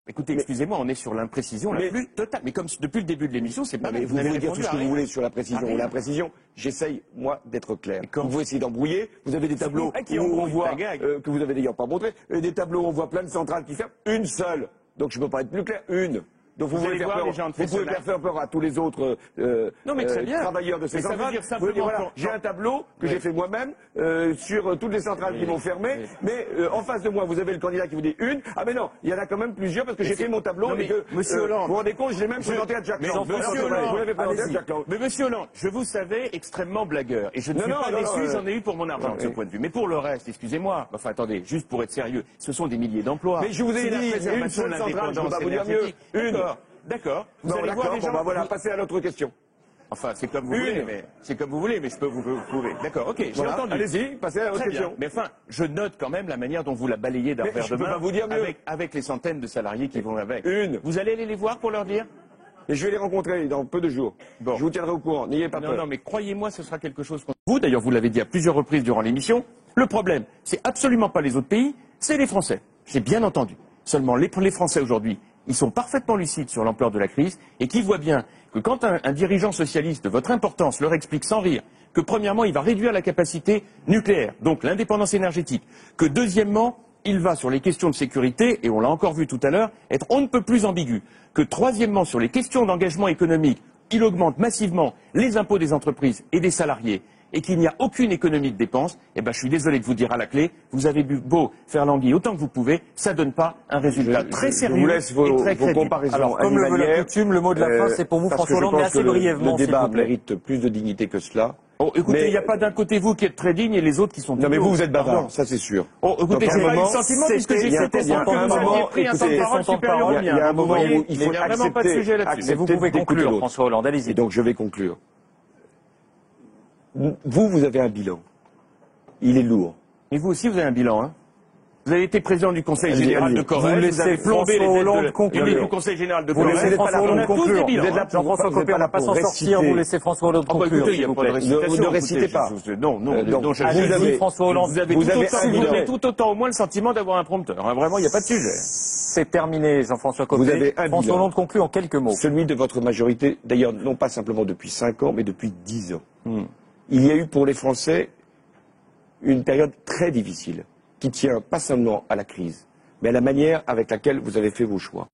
Écoutez, excusez-moi, on est sur l'imprécision la plus totale. Mais comme depuis le début de l'émission, c'est pas... Mais vous pouvez dire tout ce que vous voulez sur la précision. L'imprécision, j'essaye, moi, d'être clair. Vous pouvez essayer d'embrouiller. Vous avez des tableaux où on voit, que vous avez d'ailleurs pas montré, des tableaux où on voit plein de centrales qui ferment. Une seule. Donc je ne peux pas être plus clair. Une. Donc vous pouvez faire peur à tous les autres travailleurs de ces centrales. Vous pouvez dire, voilà, j'ai un tableau que j'ai fait moi-même sur toutes les centrales qui vont fermer, mais en face de moi, vous avez le candidat qui vous dit une. Ah mais non, il y en a quand même plusieurs parce que j'ai fait mon tableau et que, Monsieur Hollande, vous vous rendez compte, je l'ai même présenté à Jack Lang. Mais monsieur Hollande, je vous savais extrêmement blagueur et je ne suis pas déçu, j'en ai eu pour mon argent de ce point de vue. Mais pour le reste, excusez-moi, enfin attendez, juste pour être sérieux, ce sont des milliers d'emplois. Mais je vous ai dit, une seule centrale, je ne peux pas vous dire mieux. Une. D'accord. Vous allez voir les gens. Bon, voilà, passez à l'autre question. Enfin, c'est comme vous voulez, mais je peux vous prouver. D'accord, ok, j'ai entendu. Allez-y, passez à l'autre question. Mais enfin, je note quand même la manière dont vous la balayez d'un revers de main avec les centaines de salariés qui vont avec. Vous allez aller les voir pour leur dire? Et je vais les rencontrer dans peu de jours. Bon. Je vous tiendrai au courant, n'ayez pas peur. Non, mais croyez-moi, ce sera quelque chose contre vous. D'ailleurs, vous l'avez dit à plusieurs reprises durant l'émission. Le problème, c'est absolument pas les autres pays, c'est les Français. J'ai bien entendu. Seulement, les Français aujourd'hui, ils sont parfaitement lucides sur l'ampleur de la crise et qui voient bien que quand un dirigeant socialiste de votre importance leur explique sans rire que premièrement, il va réduire la capacité nucléaire, donc l'indépendance énergétique, que deuxièmement, il va sur les questions de sécurité, et on l'a encore vu tout à l'heure, être on ne peut plus ambigu, que troisièmement, sur les questions d'engagement économique, il augmente massivement les impôts des entreprises et des salariés, et qu'il n'y a aucune économie de dépenses, eh ben, je suis désolé de vous dire à la clé, vous avez beau faire l'anguille autant que vous pouvez, ça donne pas un résultat très sérieux je vous laisse et très crédible. Comparaisons. Alors, comme le veut la coutume, le mot de la fin, c'est pour vous, François Hollande, mais assez brièvement, le débat mérite plus de dignité que cela. Oh, écoutez, il n'y a pas d'un côté vous qui êtes très digne et les autres qui sont... Non, mais vous êtes bavard, ça c'est sûr. Oh, écoutez, j'ai pas eu le sentiment puisque j'ai fait que vous aviez pris un temps de parole supérieur au mien. Il y a un moment où il faut vraiment pas de sujet là-dessus. Mais vous pouvez conclure, François Hollande, allez-y. Et donc je vais conclure. Vous avez un bilan. Il est lourd. Et vous aussi, vous avez un bilan, hein? Vous avez été président du Conseil général de Corrèze, vous avez plombé les têtes du Conseil général de Corrèze. Vous laissez François Hollande conclure. Jean-François Copé, on n'a pas s'en sortir, vous laissez François Hollande conclure. Écoutez, il n'y a pas de récitation. Ne récitez pas. Non, François Hollande, vous avez tout autant au moins le sentiment d'avoir un prompteur. Vraiment, il n'y a pas de sujet. C'est terminé, Jean-François Copé. François Hollande conclut en quelques mots. Celui de votre majorité, d'ailleurs, non pas simplement depuis 5 ans, mais depuis 10 ans. Il y a eu pour les Français une période très difficile, qui tient pas seulement à la crise, mais à la manière avec laquelle vous avez fait vos choix.